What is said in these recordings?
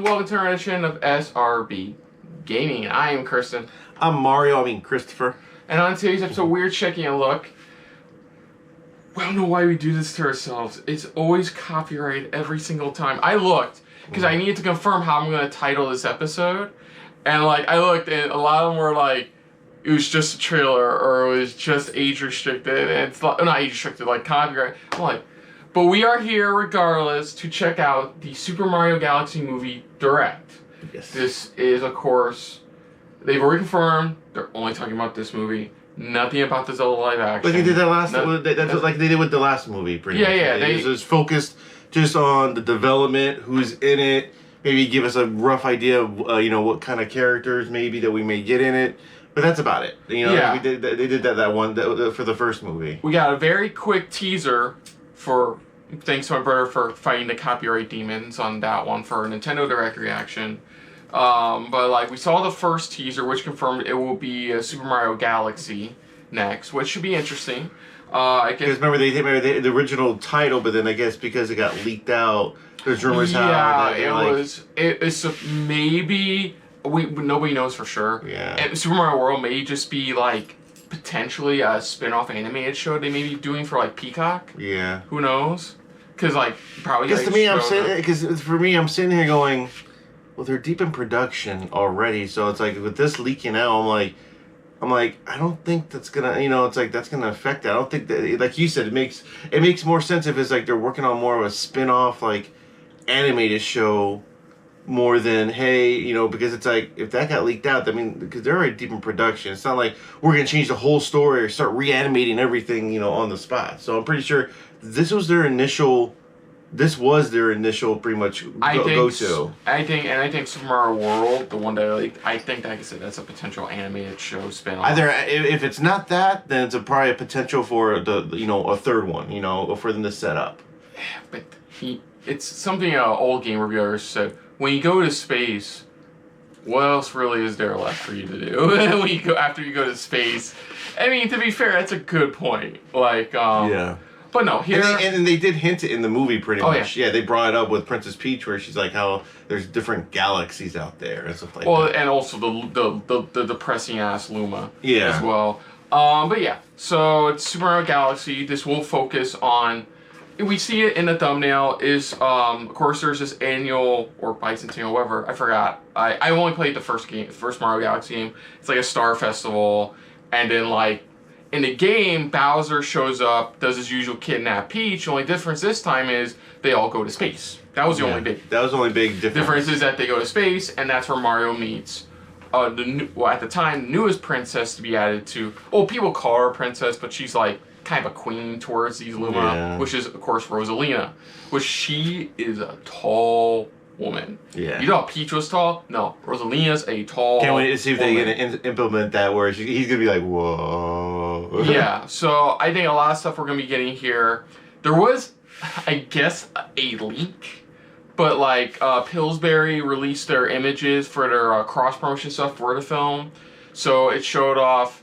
and welcome to our edition of SRB Gaming. I am Kirsten. I'm Christopher. And on today's episode, we're checking a look. We don't know why we do this to ourselves. It's always copyright every single time. I looked, because I needed to confirm how I'm going to title this episode. And I looked, and a lot of them were like, it was just a trailer, or it was just age restricted, and it's not age restricted, like copyright. I'm like, but we are here regardless to check out the Super Mario Galaxy movie Direct. Yes. This is, of course, they've already confirmed they're only talking about this movie. Nothing about the Zelda live action. Like they did that last. That's like they did with the last movie. Pretty much. Yeah. They just focused just on the development, who's in it. Maybe give us a rough idea of what kind of characters maybe that we may get in it. But that's about it. Yeah. They did that one for the first movie. We got a very quick teaser for, thanks to my brother for fighting the copyright demons on that one for a Nintendo Direct reaction. But we saw the first teaser, which confirmed it will be Super Mario Galaxy next, which should be interesting. I guess because remember the original title, but then I guess because it got leaked out, there's rumors it's maybe nobody knows for sure. Yeah. And Super Mario World may just be potentially a spin-off animated show they may be doing for Peacock. Yeah. Who knows? Because probably. Because to me, I'm sitting here going, well, they're deep in production already, so it's like with this leaking out, I'm like, I don't think that's gonna, that's gonna affect it. I don't think that, like you said, it makes more sense if it's they're working on more of a spin-off animated show more than because it's if that got leaked out, because they're already deep in production. It's not like we're gonna change the whole story or start reanimating everything on the spot. So I'm pretty sure this was their initial pretty much go-to. I think Super Mario World, the one that I think, like I said, that's a potential animated show spin-off. Either if it's not that, then it's probably a potential for a third one, for them to set up. But it's something old game reviewers said. When you go to space, what else really is there left for you to do? After you go to space? I mean, to be fair, that's a good point. Yeah. But no, here... And they did hint it in the movie pretty much. Yeah. Yeah, they brought it up with Princess Peach where she's like how there's different galaxies out there and stuff like that. And also the depressing-ass Luma as well. But yeah, so it's Super Mario Galaxy. This will focus on... We see it in the thumbnail is, of course, there's this annual, or bicentennial, whatever, I forgot. I only played the first Mario Galaxy game. It's like a star festival, and then in the game, Bowser shows up, does his usual kidnap Peach. The only difference this time is they all go to space. That was the only big... That was the only big difference. Difference is that they go to space, and that's where Mario meets at the time, newest princess to be added to... Oh, people call her a princess, but she's kind of a queen towards these Luma, which is, of course, Rosalina. Which she is a tall woman. Yeah. You know how Peach was tall? No. Rosalina's a tall Can't wait to see if woman. they're going to implement that where he's going to be like, whoa. Yeah, so I think a lot of stuff we're going to be getting here. There was, I guess, a leak, but Pillsbury released their images for their cross-promotion stuff for the film. So it showed off,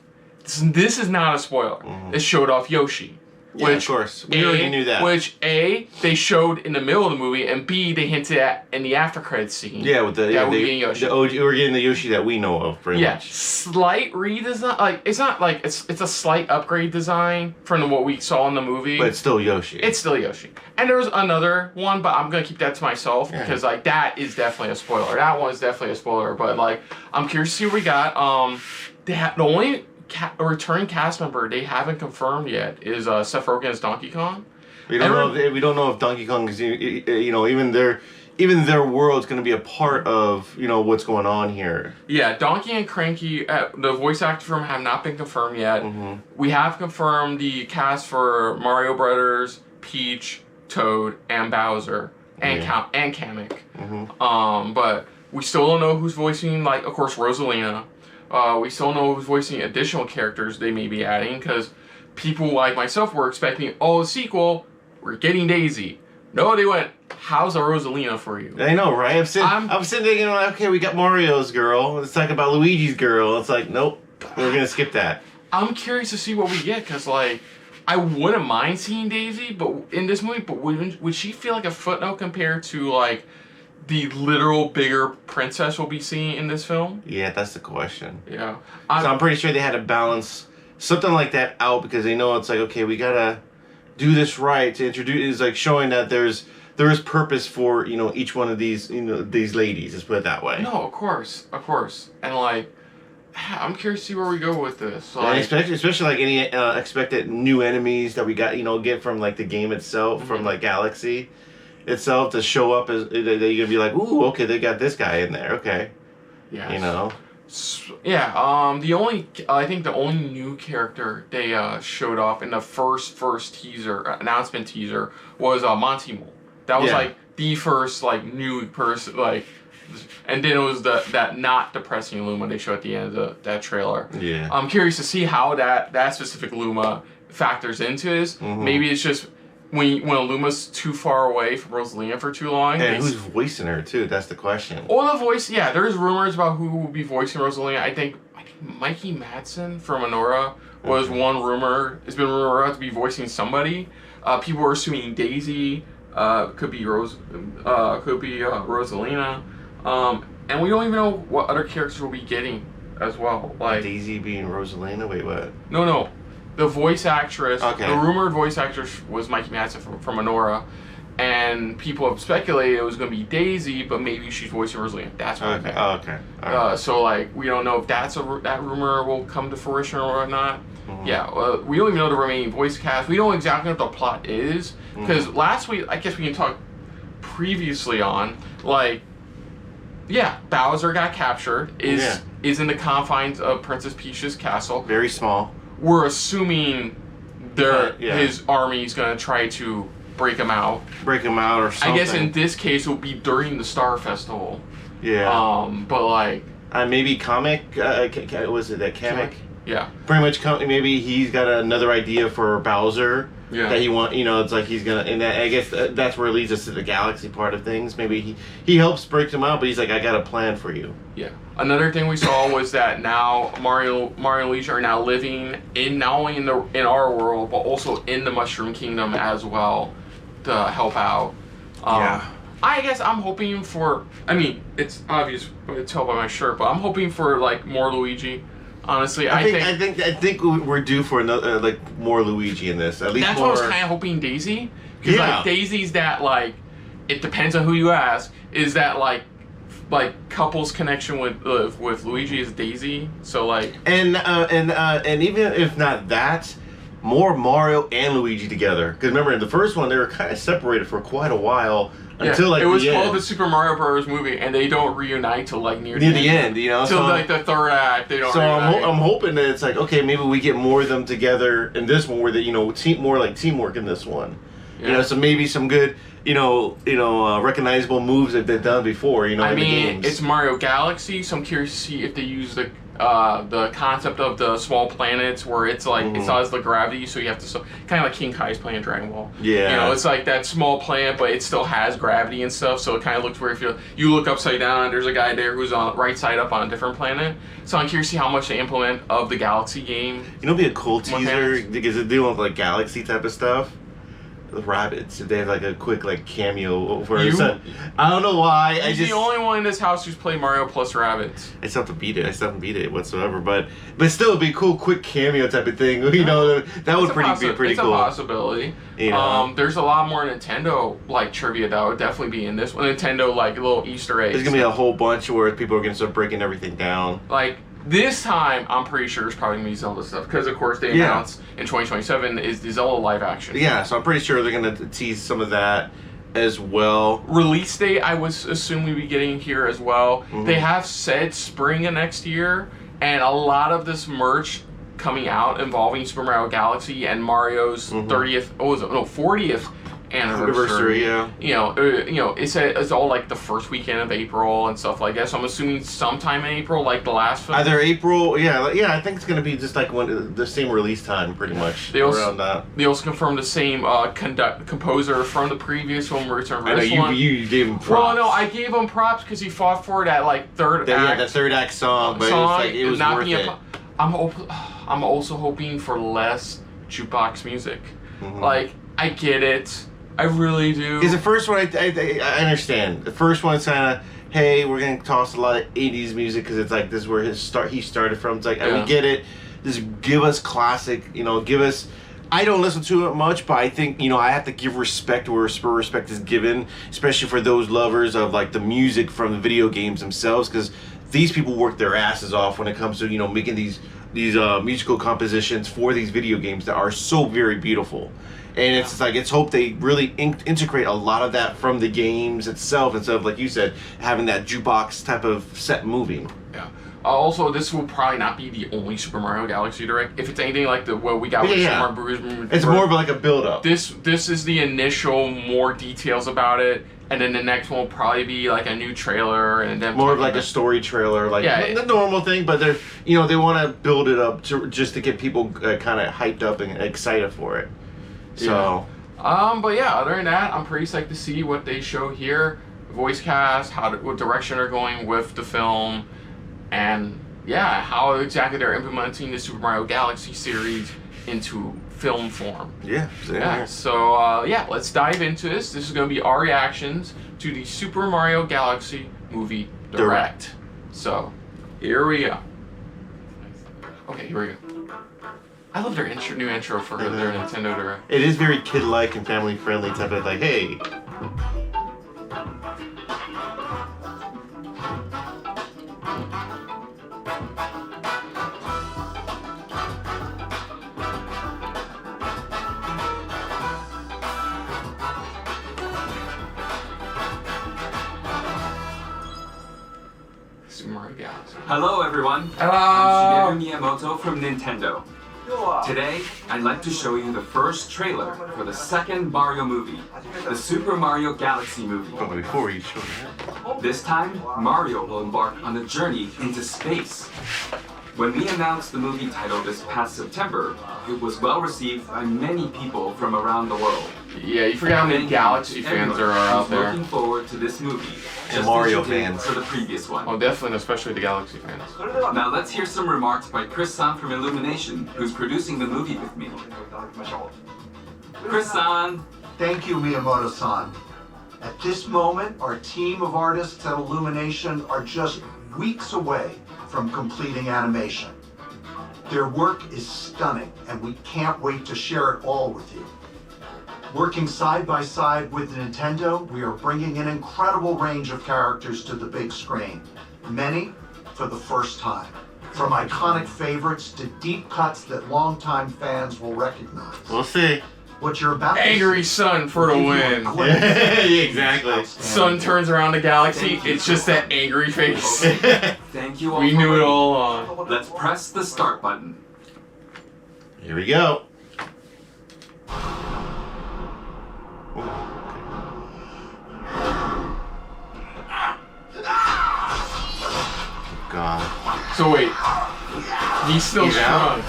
this is not a spoiler, it showed off Yoshi. Yeah, of course. We already knew that. Which, A, they showed in the middle of the movie, and B, they hinted at in the after credits scene. Yeah, with we're getting Yoshi. We're getting the Yoshi that we know of, pretty much. Slight redesign. It's not it's a slight upgrade design from what we saw in the movie. But it's still Yoshi. It's still Yoshi. And there's another one, but I'm going to keep that to myself because, that is definitely a spoiler. That one is definitely a spoiler, but, I'm curious to see what we got. The only... a returning cast member they haven't confirmed yet is Seth Rogen as Donkey Kong. We don't know if Donkey Kong is even their world's going to be a part of what's going on here. Yeah, Donkey and Cranky, the voice actors from have not been confirmed yet. We have confirmed the cast for Mario Brothers, Peach, Toad, and Bowser, and Kamek. But we still don't know who's voicing of course Rosalina. We still know who's voicing additional characters they may be adding, because people like myself were expecting, a sequel, we're getting Daisy. No, they went, how's a Rosalina for you? I know, right? I'm sitting thinking, okay, we got Mario's girl, let's talk about Luigi's girl. It's nope, we're going to skip that. I'm curious to see what we get, because, I wouldn't mind seeing Daisy, but in this movie, but would she feel like a footnote compared to, the literal bigger princess we'll be seeing in this film? Yeah, that's the question. Yeah. So I'm pretty sure they had to balance something like that out because they know it's like, okay, we gotta do this right to introduce. It's like showing that there is purpose for each one of these these ladies. Let's put it that way. No, of course, and like, I'm curious to see where we go with this. Like, and especially like any expected new enemies that we got get from like the game itself, from like Galaxy itself to show up as they're gonna be like, ooh, okay, they got this guy in there, okay. Yeah. Yeah. I think the only new character they showed off in the first teaser announcement teaser was Monty Mole. That was like the first like new person like, and then it was that not depressing Luma they showed at the end of that trailer. Yeah. I'm curious to see how that specific Luma factors into this. Mm-hmm. Maybe it's just when Luma's too far away from Rosalina for too long. And who's voicing her too? That's the question. Or the voice, yeah. There's rumors about who will be voicing Rosalina. I think Mikey Madsen from Anora was one rumor. It's been rumored to be voicing somebody. People are assuming Daisy could be Rosalina, and we don't even know what other characters we'll be getting as well. Like Daisy being Rosalina. Wait, what? No. The voice actress, okay. The rumored voice actress was Mikey Madsen from Anora, and people have speculated it was going to be Daisy, but maybe she's voicing Rosalina. That's what okay. Oh, okay. Right. So like we don't know if that rumor will come to fruition or not. Mm-hmm. Yeah, we don't even know the remaining voice cast. We don't exactly know what the plot is because last week I guess we can talk previously on like. Yeah, Bowser got captured. Is in the confines of Princess Peach's castle. Very small. We're assuming his army's gonna try to break him out. Break him out or something. I guess in this case it will be during the Star Festival. Yeah. But like. Maybe comic. Was it that Kamek? Yeah. Pretty much. Maybe he's got another idea for Bowser. Yeah. That he want. It's like he's gonna. And I guess that's where it leads us to the Galaxy part of things. Maybe he helps break them out, but he's like, I got a plan for you. Yeah. Another thing we saw was that now Mario and Luigi are now living not only in our world but also in the Mushroom Kingdom as well to help out. I guess I'm hoping for. I mean, it's obvious to tell by my shirt, but I'm hoping for like more Luigi. Honestly, I think we're due for another like more Luigi in this. At least that's more... what I was kind of hoping Daisy, because like Daisy's that like it depends on who you ask. Is that like couples connection with Luigi is Daisy? So like and even if not that, more Mario and Luigi together. Because remember in the first one they were kind of separated for quite a while. Until like it was the called end. the Super Mario Bros. Movie, and they don't reunite till like near the end. Till so like the third act, they don't. So reunite. I'm hoping that it's like okay, maybe we get more of them together in this one, where they more like teamwork in this one. Yeah. So maybe some good recognizable moves that they've done before. I mean, it's Mario Galaxy, so I'm curious to see if they use the concept of the small planets where it's like it still has the gravity, so you have to kind of like King Kai's playing Dragon Ball. Yeah, it's like that small planet, but it still has gravity and stuff, so it kind of looks weird if you look upside down. There's a guy there who's on right side up on a different planet. So I'm curious to see how much they implement of the Galaxy game. It'd be a cool teaser because they're doing like Galaxy type of stuff. The rabbits, if they have like a quick like cameo over I don't know why. He's the only one in this house who's played Mario plus rabbits. I still have to beat it whatsoever, but still it'd be a cool quick cameo type of thing. That would be pretty it's cool. It's a possibility. There's a lot more Nintendo like trivia that would definitely be in this one. Nintendo like little Easter eggs. There's gonna be a whole bunch where people are gonna start breaking everything down. Like this time, I'm pretty sure it's probably gonna be Zelda stuff because, of course, they announced in 2027 is the Zelda live action. Yeah, so I'm pretty sure they're gonna tease some of that as well. Release date, I would assume we'd be getting here as well. They have said spring of next year, and a lot of this merch coming out involving Super Mario Galaxy and Mario's 40th anniversary. It's all like the first weekend of April and stuff like that. So I'm assuming sometime in April, like the last film. Either April, I think it's gonna be just like the same release time, pretty much. They also confirmed the same composer from the previous film. Return for this one. You gave him props. Well, no, I gave him props because he fought for that like third act. Yeah, the third act song, but it was not worth it. I'm also hoping for less jukebox music. Like I get it. I really do. Because the first one, I understand. The first one's kind of, hey, we're gonna toss a lot of '80s music because it's like this is where he started from. It's like, we get it. Just give us classic. Give us. I don't listen to it much, but I think I have to give respect where respect is given, especially for those lovers of like the music from the video games themselves, because these people work their asses off when it comes to making these musical compositions for these video games that are so very beautiful. And it's like, it's hope they really integrate a lot of that from the games itself instead of, like you said, having that jukebox type of set movie. Yeah. Also, this will probably not be the only Super Mario Galaxy Direct. If it's anything like what we got with Super Mario Bros. It's more of like a build-up. This is the initial, more details about it. And then the next one will probably be like a new trailer, and then more of like a story trailer, like the normal thing. But they're they want to build it up just to get people kind of hyped up and excited for it. So, but yeah, other than that, I'm pretty psyched to see what they show here, voice cast, what direction they're going with the film, and how exactly they're implementing the Super Mario Galaxy series into film form. So let's dive into this. This is going to be our reactions to the Super Mario Galaxy movie Direct. So here we go. Okay, here we go. I love their new intro for their Nintendo Direct. It is very kid-like and family-friendly type of like, hey. Super Mario Galaxy. Hello everyone. Hello. I'm Shigeru Miyamoto from Nintendo. Today, I'd like to show you the first trailer for the second Mario movie, the Super Mario Galaxy movie. But before you show that, this time, Mario will embark on a journey into space. When we announced the movie title this past September, it was well received by many people from around the world. Yeah, you forgot how many Galaxy fans there are out there. Looking forward to this movie. And Mario fans. For the previous one. Oh, definitely, especially the Galaxy fans. Now let's hear some remarks by Chris-san from Illumination, who's producing the movie with me. Chris-san! Thank you, Miyamoto-san. At this moment, our team of artists at Illumination are just weeks away from completing animation. Their work is stunning, and we can't wait to share it all with you. Working side by side with Nintendo, we are bringing an incredible range of characters to the big screen, many for the first time. From iconic favorites to deep cuts that longtime fans will recognize. We'll see. What you're about Angry Sun for the win. Yeah, exactly. Sun turns around the galaxy, it's just that angry face. Thank you all. We knew it all along. Let's press the start button. Here we go. God. So wait, he's still strong.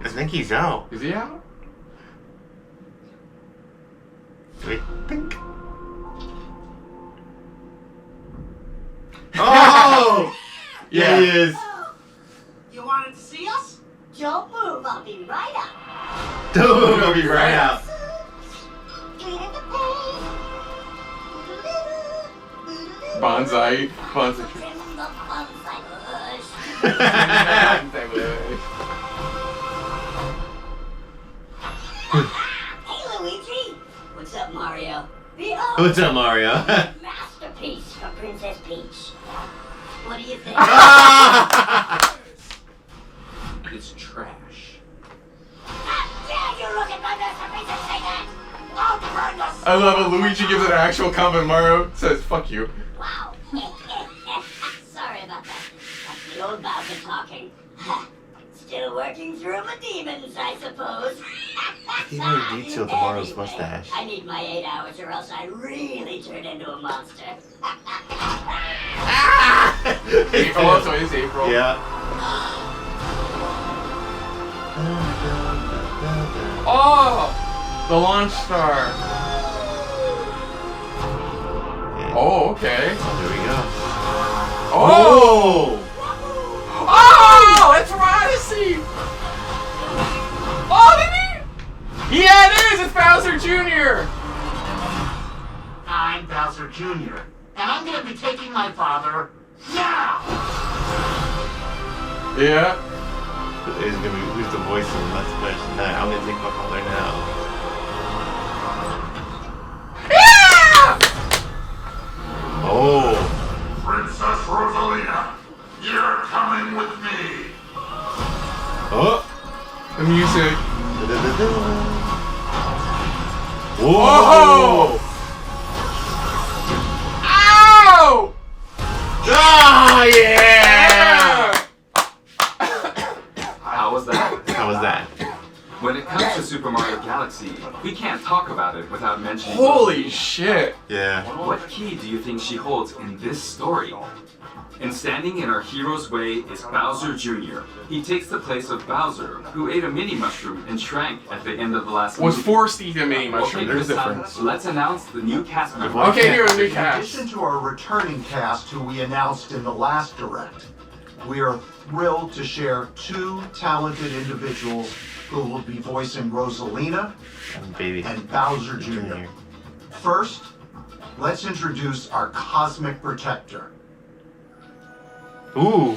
I think he's out. Is he out? Wait, think. Oh! Yeah, he is. You wanted to see us? Don't move, I'll be right up. Don't move, I'll be right out. Bonsai. Bonsai. Hey, Luigi. What's up, Mario? Behold, What's up, Mario? masterpiece for Princess Peach. What do you think? It's trash. How dare you look at my masterpiece and say that? I'll burn the I love it. Luigi gives an actual comment. Mario says, "Fuck you." Wow. Sorry about that. That's the old Bowser talking. Still working through my demons, I suppose. He really detailed Tomorrow's mustache. I need my 8 hours or else I really turn into a monster. Oh, so it's April. Yeah. Oh, the launch star. Oh, okay. There we go. Oh! Oh! It's from Odyssey! Oh, did Yeah, it is! It's Bowser Jr.! I'm Bowser Jr., and I'm going to be taking my father now! Yeah. It's gonna be, who's the voice of the Let's Smash tonight? I'm gonna take my father now. Oh. Princess Rosalina, you're coming with me! Oh. The music. Whoa! Ow! Ah, yeah! How was that? How was that? When it comes to Super Mario Galaxy, we can't talk about it without mentioning Holy Rosalina. shit. Yeah. What key do you think she holds in this story? And standing in our hero's way is Bowser Jr. He takes the place of Bowser, who ate a mini mushroom and shrank at the end of the last Was movie. forced to eat a mini mushroom. Okay, There's a this time, difference. let's announce the new cast members. Okay, here's the new In cast. addition to our returning cast who we announced in the last Direct, we are thrilled to share two talented individuals who will be voicing Rosalina Baby. and Bowser Jr. First, let's introduce our Cosmic Protector. Ooh.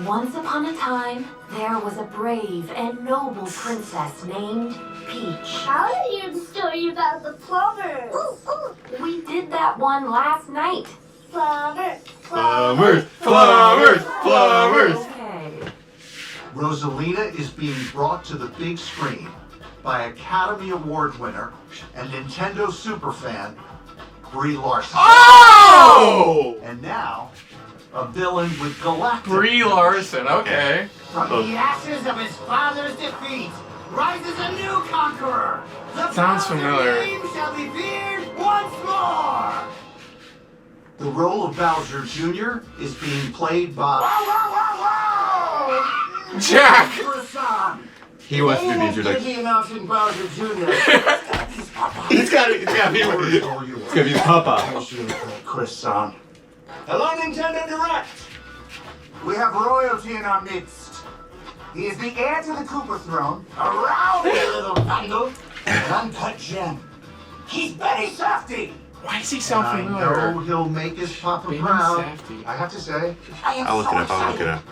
Once upon a time, there was a brave and noble princess named Peach. How did you hear the story about the plumbers? We did that one last night. Plumber. Plumbers! Plumbers! Plumbers! Okay. Rosalina is being brought to the big screen by Academy Award winner and Nintendo superfan Brie Larson. Oh! And now, a villain with galactic Brie Larson, okay. From the ashes of his father's defeat rises a new conqueror! The Sounds Bowser familiar. name shall be feared once more! The role of Bowser Jr. is being played by Whoa! Jack! Croissant! He wants to do the Give introduction. the announcing Bowser Jr. It's gotta be Papa. Croissant. Hello, Nintendo Direct! We have royalty in our midst. He is the heir to the Koopa throne, a rowdy little bundle, an uncut gem. He's Benny Safdie! Why does he sound I familiar? know he'll make his papa Benny proud. Safdie. I have to say, I am I'll look so it up. I'll look it excited up.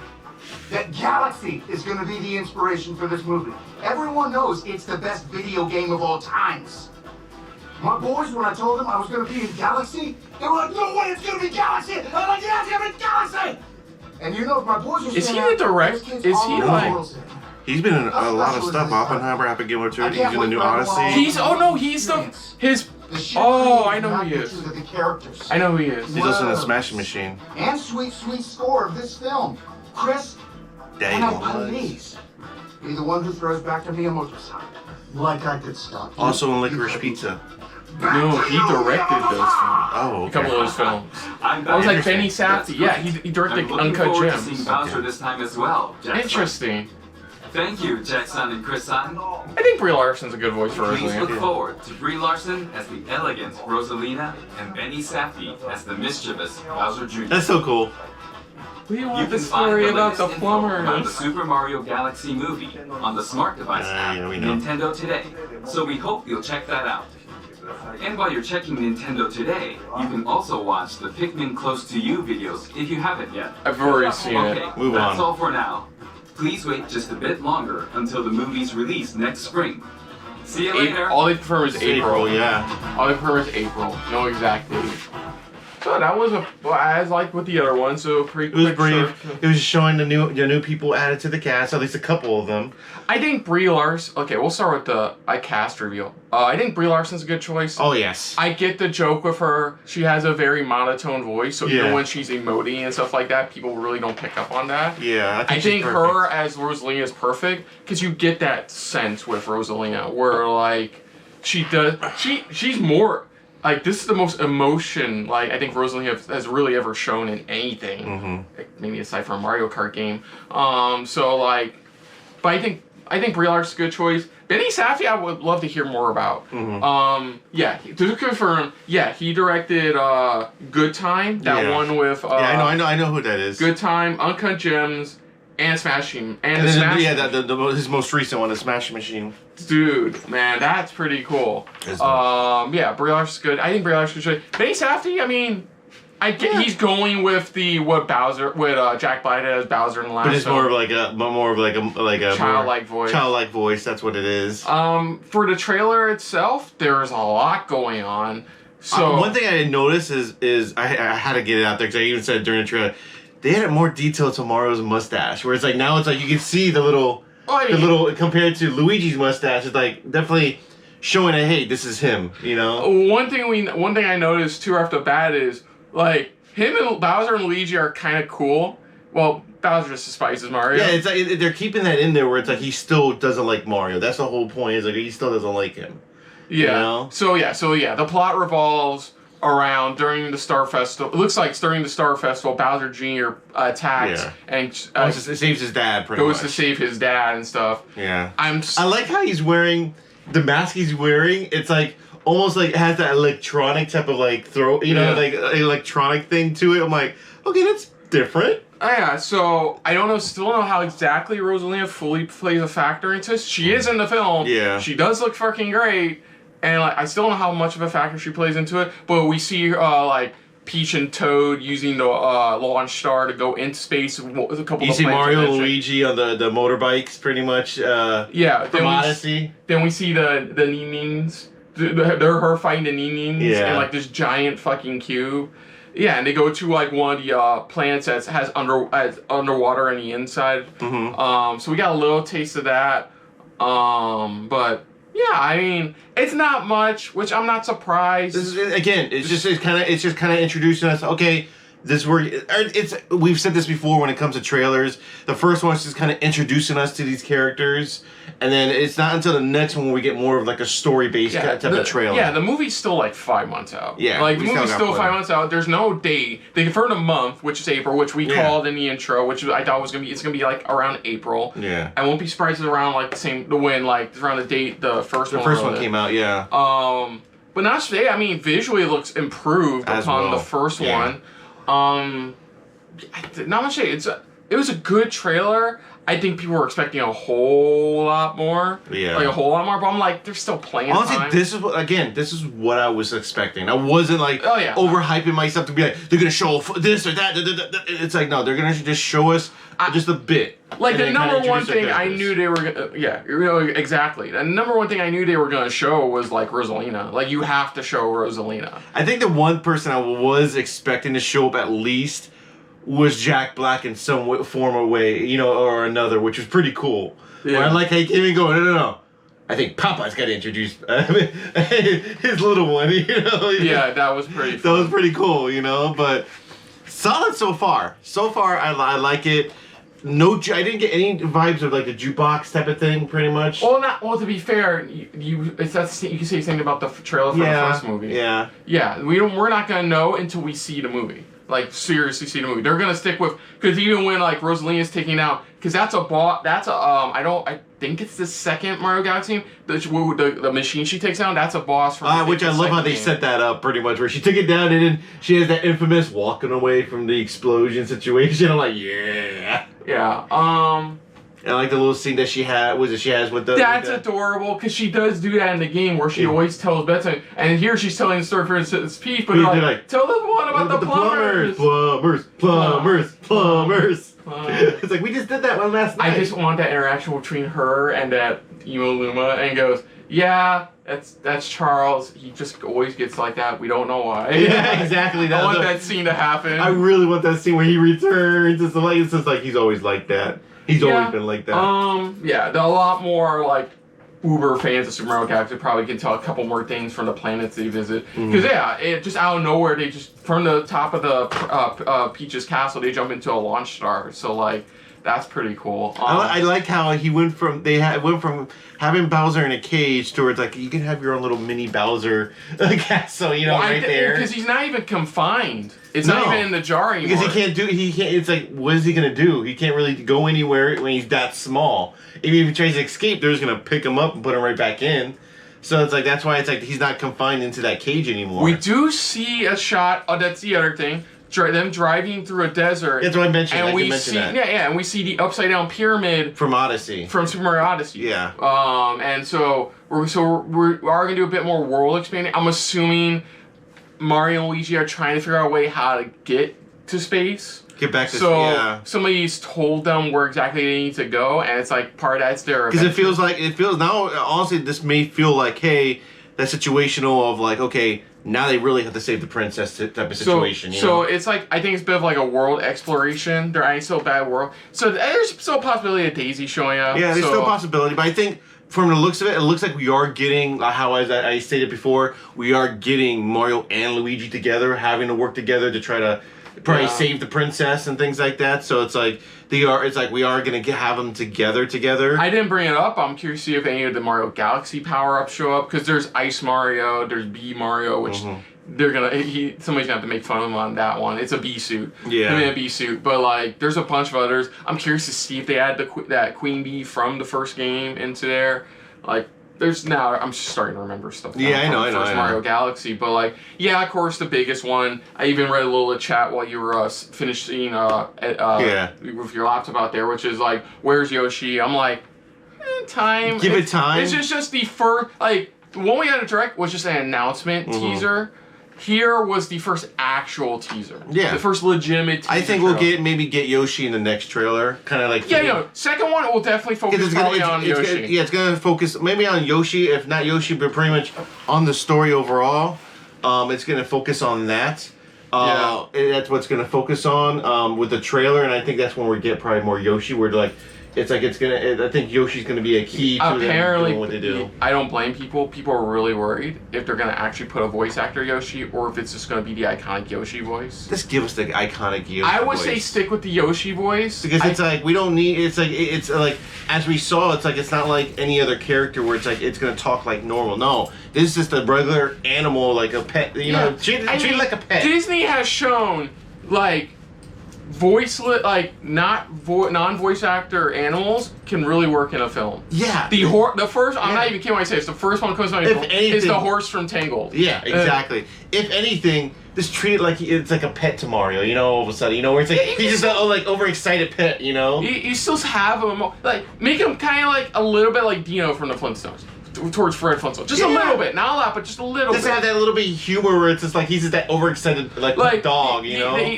that Galaxy is going to be the inspiration for this movie. Everyone knows it's the best video game of all times. My boys, when I told them I was going to be in Galaxy, they were like, no way, it's going to be Galaxy! I'm like, yeah, it's going to be Galaxy! And you know, if my boys were Is saying he that, the direct- there's kids is all he over the like- world saying, He's been in a lot of stuff. Oppenheimer, Happy Gilmore 2. He's in the new Odyssey. He's, oh no, he's the, his, the sheer oh, I creative know who he is. magnitude of the characters. I know who he is. He's also in the Smashing Machine. And sweet, sweet score of this film. Chris, Dang. and I please be the one who throws back to Miyamoto-san. Like I could stop you. Also in Licorice Pizza. No, he directed those films. Oh, A couple okay. of those films. I'm I was like Bowser. Benny That's Safdie. Yeah, great. he directed I'm looking Uncut forward to Gems. seeing Bowser this time as well, Jackson. Interesting. Thank you, Jackson and Chris-san. I think Brie Larson's a good voice for Please look Rosalina. forward to Brie Larson as the elegant Rosalina and Benny Safdie as the mischievous Bowser Jr. That's so cool. We You want can the find story the about latest the info about the plumbers. Super Mario Galaxy movie on the smart device app yeah, we know. Nintendo Today. So we hope you'll check that out. And while you're checking Nintendo Today, you can also watch the Pikmin Close to You videos if you haven't yet. I've already seen Okay, it. Move that's on. all for now. Please wait just a bit longer until the movie's released next spring. See you later. All they confirm is April. yeah. All they confirm is April. No exact date. So that was as like with the other one, so pretty It was quick. brief. short. It was showing the new people added to the cast, at least a couple of them. I think Brie Larson. Okay, we'll start with the cast reveal. I think Brie Larson's a good choice. Oh yes. I get the joke with her. She has a very monotone voice, so even Yeah. when she's emoting and stuff like that, people really don't pick up on that. Yeah, I she's think perfect. her as Rosalina is perfect because you get that sense with Rosalina where like she's more like this is the most emotion like I think Rosalina has really ever shown in anything, like, maybe aside from a Mario Kart game. So like, but I think Brie Larson's a good choice. Benny Safdie, I would love to hear more about. Yeah, to confirm, yeah, he directed Good Time, that Yeah. one with Yeah, I know who that is. Good Time, Uncut Gems, and Smashing and then, his most recent one, the Smashing Machine. Dude, man, that's pretty cool. Yeah, Brie Larson's good. I think Brie Larson's good. Benny Safdie, I mean, he's going with Jack Black as Bowser in the last. But it's more of like a childlike voice. Childlike voice. That's what it is. For the trailer itself, there's a lot going on. So one thing I didn't notice is I had to get it out there because I even said it during the trailer. They had more detail to Mario's mustache, where it's like now it's like you can see the little compared to Luigi's mustache. It's like definitely showing that hey, this is him. You know. One thing I noticed too off the bat is like him and Bowser and Luigi are kind of cool. Well, Bowser just despises Mario. Yeah, it's like they're keeping that in there where it's like he still doesn't like Mario. That's the whole point. Is like he still doesn't like him. Yeah. You know? So the plot revolves around during the Star Festival. It looks like during the Star Festival, Bowser Jr. attacks and saves his dad. Goes to save his dad and stuff. Yeah. I like how he's wearing the mask he's wearing. It's like almost like it has that electronic type of like like electronic thing to it. I'm like, okay, that's different. Yeah, so I still don't know how exactly Rosalina fully plays a factor into this. She is in the film. Yeah. She does look fucking great. And like I still don't know how much of a factor she plays into it, but we see like Peach and Toad using the launch star to go into space. You see Mario and Luigi on the motorbikes, pretty much. From Odyssey. Then we see the Ninins. They're her fighting the Ninins in like this giant fucking cube. Yeah, and they go to like one of the planets that has underwater on the inside. Mm-hmm. So we got a little taste of that. But. Yeah, I mean, it's not much, which I'm not surprised. It's just kind of introducing us. Okay, we've said this before when it comes to trailers. The first one is just kind of introducing us to these characters, and then it's not until the next one where we get more of like a story-based type of trailer. Yeah, the movie's still like 5 months out. Yeah, like the movie's still 5 months out. There's no date. They confirmed a month, which is April, which we called in the intro, which I thought was it's gonna be like around April. Yeah, I won't be surprised if it's around like around the date the first one came out. Yeah. But not today. I mean, visually it looks improved upon the first one. Not much. It was a good trailer. I think people were expecting a whole lot more. Yeah. Like a whole lot more, but I'm like, there's still plenty of time. Honestly, this is what I was expecting. I wasn't like overhyping myself to be like, they're gonna show this or that. It's like, no, they're gonna just show us just a bit. Like the number one thing I knew they were gonna, exactly. The number one thing I knew they were gonna show was like Rosalina. Like you have to show Rosalina. I think the one person I was expecting to show up at least was Jack Black in some form or way, or another, which was pretty cool. Yeah. Where I like how he came and go, no. I think Papa's got to introduce his little one, Yeah, that was pretty fun. That was pretty cool, but solid so far. So far, I like it. No, I didn't get any vibes of like the jukebox type of thing, pretty much. Well, to be fair, you can say something about the trailer for the first movie. Yeah. Yeah, we're not gonna know until we see the movie. Like seriously, see the movie. They're gonna stick with because even when like Rosalina's taking out because that's I think it's the second Mario Galaxy the machine she takes down. That's a boss from which I love how they set that up pretty much where she took it down and then she has that infamous walking away from the explosion situation. I'm like yeah. And I like the little scene that she has with the... That's adorable, because she does do that in the game, where she always tells bedtime. And here she's telling the story for instance, Peach, but they're like, tell them one about the plumbers. Plumbers. It's like, we just did that one last night. I just want that interaction between her and that emo Luma, and goes, yeah, that's Charles. He just always gets like that. We don't know why. Yeah, exactly. I want that scene to happen. I really want that scene where he returns. It's just like he's always like that. He's always been like that. A lot more like uber fans of Super Mario Galaxy probably can tell a couple more things from the planets they visit. Because it just out of nowhere they just from the top of the Peach's castle they jump into a launch star. So like that's pretty cool. I like how he went from having Bowser in a cage towards like you can have your own little mini Bowser castle, right there. Because he's not even confined. It's not even in the jar anymore. Because he can't. It's like, what is he gonna do? He can't really go anywhere when he's that small. If he tries to escape, they're just gonna pick him up and put him right back in. So it's like that's why it's like he's not confined into that cage anymore. We do see a shot. Oh, that's the other thing. them driving through a desert. That's what I mentioned. And I we can mention see, that. and we see the upside down pyramid From Odyssey. from Super Mario Odyssey. Yeah. And so we are gonna do a bit more world expanding. I'm assuming Mario and Luigi are trying to figure out a way how to get to space. Get back to So somebody's told them where exactly they need to go, and it's like part of that's their. Because it feels now. Honestly, this may feel like, hey, that situational of like, okay, now they really have to save the princess type of situation. So it's like I think it's a bit of like a world exploration. There ain't so bad world. So there's still a possibility of Daisy showing up. Yeah, there's still a possibility, but I think from the looks of it, it looks like we are getting how as I stated before, we are getting Mario and Luigi together, having to work together to try to probably save the princess and things like that. So it's like we are gonna have them together. I didn't bring it up. I'm curious to see if any of the Mario Galaxy power-ups show up, because there's Ice Mario, there's Bee Mario, which they're gonna somebody's gonna have to make fun of him on that one. It's a bee suit. Yeah. I mean, a bee suit, but like there's a bunch of others. I'm curious to see if they add that Queen Bee from the first game into there. Like there's now I'm just starting to remember stuff. Yeah, I know. Mario Galaxy, but like of course the biggest one. I even read a little chat while you were finishing with your laptop out there, which is like, where's Yoshi? I'm like, time. Give it time. It's just the first like the one we had a direct was just an announcement teaser. Here was the first actual teaser. Yeah. The first legitimate teaser. I think we'll get Yoshi in the next trailer. Kind of like... Second one will definitely focus on Yoshi. It's going to focus maybe on Yoshi, if not Yoshi, but pretty much on the story overall. It's going to focus on that. That's what's going to focus on with the trailer, and I think that's when we get probably more Yoshi, where like... I think Yoshi's going to be a key to them doing what they do. I don't blame people. People are really worried if they're going to actually put a voice actor Yoshi, or if it's just going to be the iconic Yoshi voice. Just give us the iconic Yoshi voice. I would say stick with the Yoshi voice. Because it's like, we don't need, it's like, as we saw, it's like, it's not like any other character where it's like, it's going to talk like normal. No, this is just a regular animal, like a pet, treat it like a pet. Disney has shown, like, non-voice actor animals can really work in a film. Yeah. The first, I'm not even kidding when I say this, the first one that comes to mind is the horse from Tangled. Yeah, exactly. If anything, just treat it like it's like a pet to Mario, all of a sudden, where it's like, he's just a overexcited pet, You still have him, like, make him kind of like a little bit like Dino from the Flintstones. Towards Fred Flintstone. Just a little bit. Not a lot, but just a little bit. Just have that little bit of humor where it's just like, he's just that overexcited, like dog,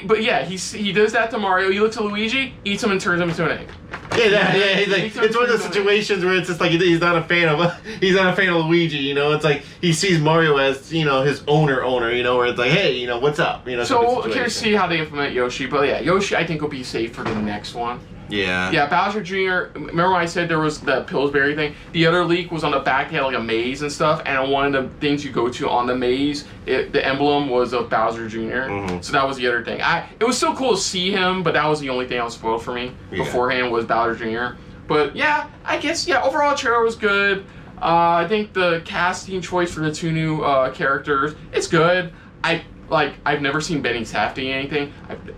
But yeah, he does that to Mario. You look to Luigi, eats him and turns him into an egg. He's like, it's one of those situations where it's just like, he's not a fan of Luigi, It's like, he sees Mario as, his owner, where it's like, hey, what's up, So we'll curious to see how they implement Yoshi, but yeah, Yoshi I think will be safe for the next one. Yeah. Yeah, Bowser Jr., remember when I said there was that Pillsbury thing? The other leak was on the back, they had like a maze and stuff, and one of the things you go to on the maze, the emblem was of Bowser Jr., so that was the other thing. It was so cool to see him, but that was the only thing that was spoiled for me beforehand was Bowser Jr. But yeah, I guess, overall the trailer was good. I think the casting choice for the two new characters, it's good. I've never seen Benny Safdie in anything.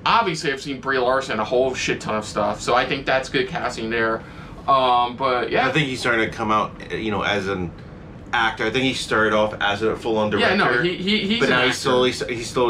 Obviously, I've seen Brie Larson a whole shit ton of stuff, so I think that's good casting there. But yeah, I think he's starting to come out, as an actor. I think he started off as a full-on director. Yeah, no, he's. But now he's slowly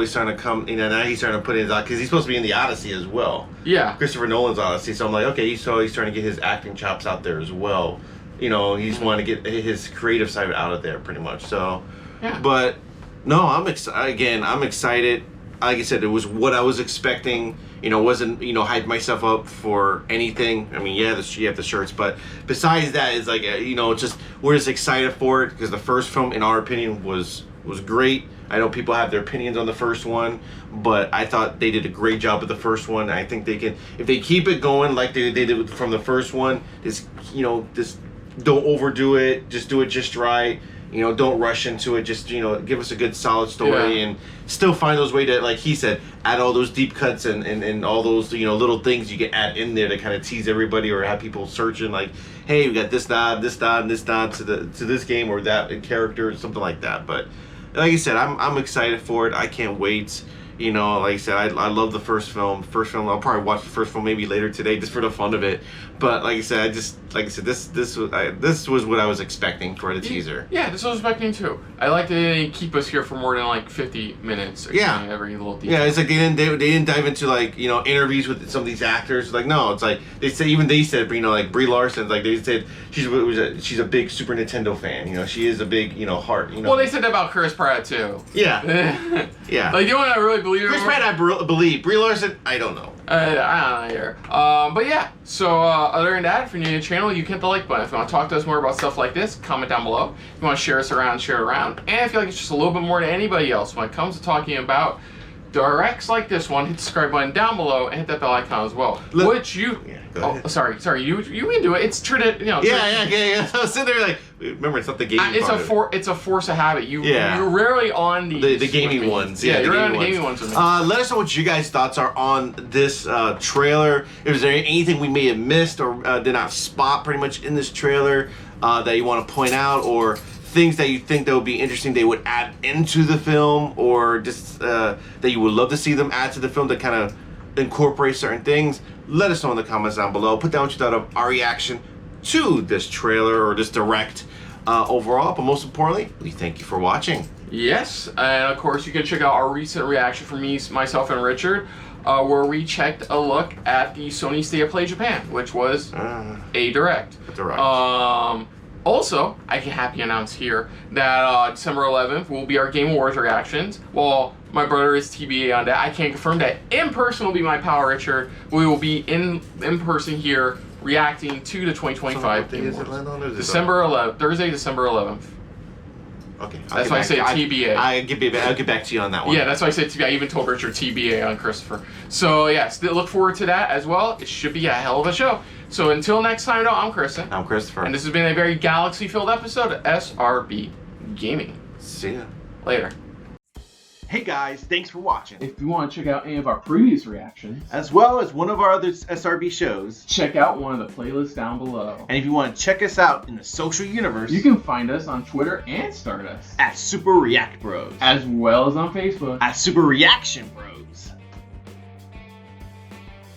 starting to come. Now he's starting to put in because he's supposed to be in the Odyssey as well. Yeah, Christopher Nolan's Odyssey. So I'm like, okay, he's starting to get his acting chops out there as well. He's wanting to get his creative side out of there, pretty much. So, yeah. But. No, I'm excited. Like I said, it was what I was expecting. Wasn't, hype myself up for anything. I mean, you have the shirts, but besides that, it's like, we're just excited for it because the first film, in our opinion, was great. I know people have their opinions on the first one, but I thought they did a great job with the first one. I think they can, if they keep it going like they did from the first one, just don't overdo it. Just do it just right. Don't rush into it. Just, give us a good solid story and still find those ways to, like he said, add all those deep cuts and all those, little things you can add in there to kind of tease everybody or have people searching like, hey, we got this nod, and this nod to this game or that character or something like that. But like I said, I'm excited for it. I can't wait. Like I said, I love the first film. I'll probably watch the first film maybe later today just for the fun of it. But like I said, like I said, this was what I was expecting for the teaser. Yeah, this was expecting too. I like that they didn't keep us here for more than like 50 minutes. Yeah. Every little detail. Yeah, it's like they didn't dive into like, you know, interviews with some of these actors. Like, no, it's like they said, you know, like Brie Larson, like they said she's a big Super Nintendo fan. You know, she is a big, you know, heart. You know. Well, they said that about Chris Pratt too. Yeah. Yeah. Like, you know what I really believe? Chris Pratt, I believe. Brie Larson, I don't know. I don't know here. But yeah, so other than that, if you're new to the channel, you can hit the like button. If you want to talk to us more about stuff like this, comment down below. If you want to share us around, share it around. And if you like it's just a little bit more than anybody else when it comes to talking about directs like this one, hit the subscribe button down below and hit that bell icon as well. Sorry, you can do it. It's tradition, you know. Yeah. I was sitting there like, remember, it's not the gaming It's a force of habit. You're rarely on the gaming ones. Yeah, you're on the gaming ones with me. Let us know what you guys' thoughts are on this trailer. Is there anything we may have missed or did not spot pretty much in this trailer that you want to point out, or things that you think that would be interesting they would add into the film, or just that you would love to see them add to the film to kind of incorporate certain things? Let us know in the comments down below. Put down what you thought of our reaction to this trailer or this direct overall. But most importantly, we thank you for watching. Yes, and of course you can check out our recent reaction from me, myself, and Richard, where we checked a look at the Sony State of Play Japan, which was a direct. Also, I can happy announce here that December 11th will be our Game Awards reactions. Well, my brother is TBA on that. I can't confirm that in person will be my pal Richard. We will be in person here reacting to the 2025 Game Awards. December 11th, Thursday, December 11th. Okay. That's why I say TBA. I'll get back to you on that one. Yeah, that's why I said TBA. I even told Richard TBA on Christopher. So yes, look forward to that as well. It should be a hell of a show. So until next time, though, I'm Kristen. I'm Christopher. And this has been a very galaxy-filled episode of SRB Gaming. See ya. Later. Hey guys, thanks for watching. If you want to check out any of our previous reactions, as well as one of our other SRB shows, check out one of the playlists down below. And if you want to check us out in the social universe, you can find us on Twitter and Stardust at Super React Bros, as well as on Facebook at Super Reaction Bros.